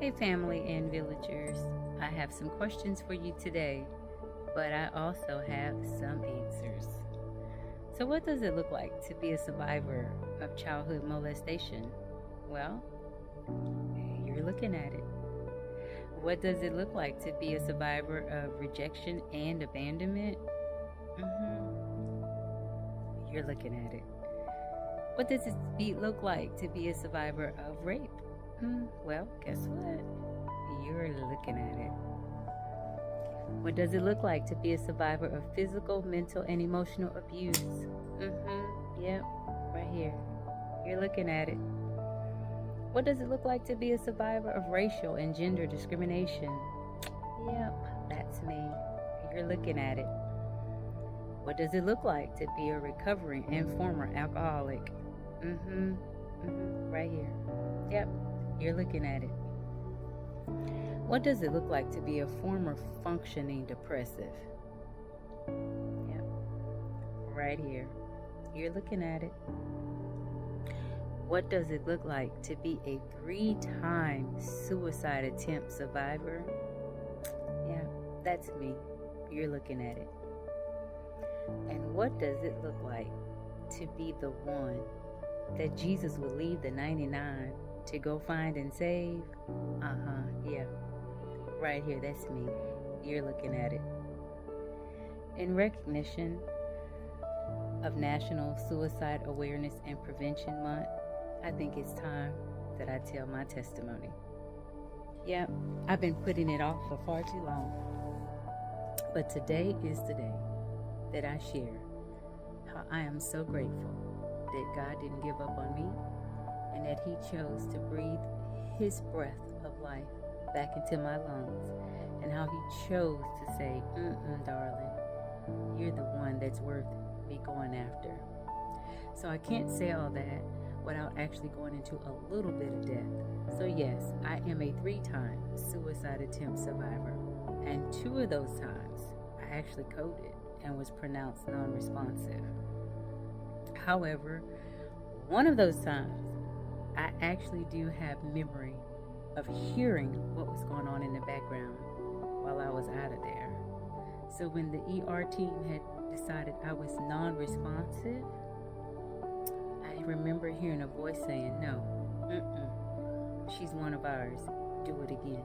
Hey, family and villagers. I have some questions for you today, but I also have some answers. So, what does it look like to be a survivor of childhood molestation? Well, you're looking at it. What does it look like to be a survivor of rejection and abandonment? You're looking at it. What does it look like to be a survivor of rape? Well, guess what? You're looking at it. What does it look like to be a survivor of physical, mental, and emotional abuse? Yep, right here. You're looking at it. What does it look like to be a survivor of racial and gender discrimination? Yep, that's me. You're looking at it. What does it look like to be a recovering and former alcoholic? Right here. Yep, you're looking at it. What does it look like to be a former functioning depressive? Yep, right here. You're looking at it. What does it look like to be a 3-time suicide attempt survivor? Yeah, that's me. You're looking at it. And what does it look like to be the one that Jesus would leave the 99 to go find and save? Yeah. Right here, that's me. You're looking at it. In recognition of National Suicide Awareness and Prevention Month, I think it's time that I tell my testimony. Yeah, I've been putting it off for far too long. But today is the day that I share how I am so grateful that God didn't give up on me and that He chose to breathe His breath of life back into my lungs, and how He chose to say, darling, you're the one that's worth me going after. So I can't say all that without actually going into a little bit of depth. So yes, I am a 3-time suicide attempt survivor, and 2 of those times I actually coded and was pronounced non-responsive. However, one of those times I actually do have memory of hearing what was going on in the background while I was out of there. So when the ER team had decided I was non-responsive, I remember hearing a voice saying, no, she's one of ours, do it again.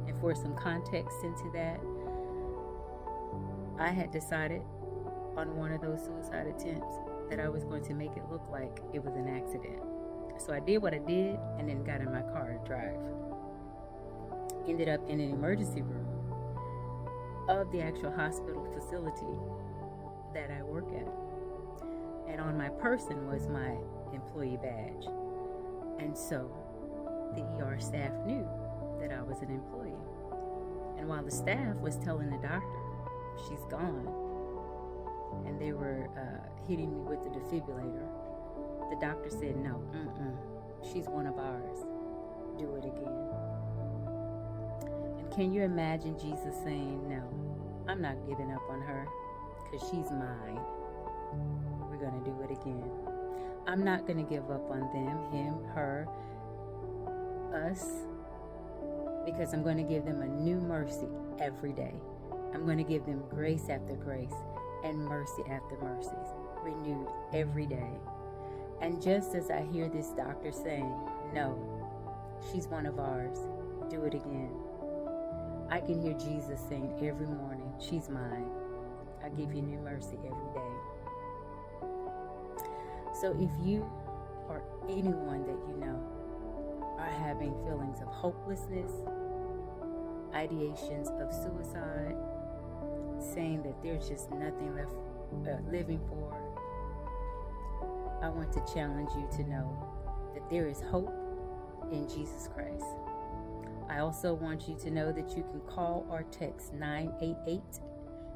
And for some context into that, I had decided on one of those suicide attempts that I was going to make it look like it was an accident. So I did what I did and then got in my car to drive. Ended up in an emergency room of the actual hospital facility that I work at. And on my person was my employee badge. And so the ER staff knew that I was an employee. And while the staff was telling the doctor, she's gone, and they were hitting me with the defibrillator, the doctor said, no, she's one of ours, do it again. And can you imagine Jesus saying, no, I'm not giving up on her, because she's mine. We're going to do it again. I'm not going to give up on them, him, her, us, because I'm going to give them a new mercy every day. I'm going to give them grace after grace and mercy after mercies, renewed every day. And just as I hear this doctor saying, no, she's one of ours, do it again, I can hear Jesus saying every morning, she's mine. I give you new mercy every day. So if you or anyone that you know are having feelings of hopelessness, ideations of suicide, saying that there's just nothing left living for, I want to challenge you to know that there is hope in Jesus Christ. I also want you to know that you can call or text 988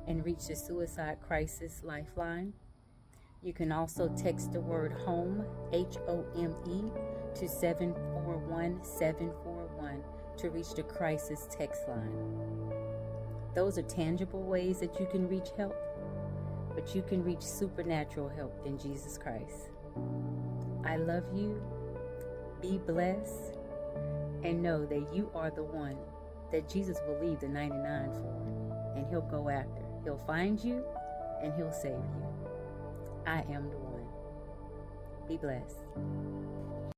and reach the Suicide Crisis Lifeline. You can also text the word HOME, HOME, to 741-741 to reach the crisis text line. Those are tangible ways that you can reach help, but you can reach supernatural help in Jesus Christ. I love you. Be blessed. and know that you are the one that Jesus will leave the 99 for, and he'll go after. He'll find you and he'll save you. I am the one. Be blessed.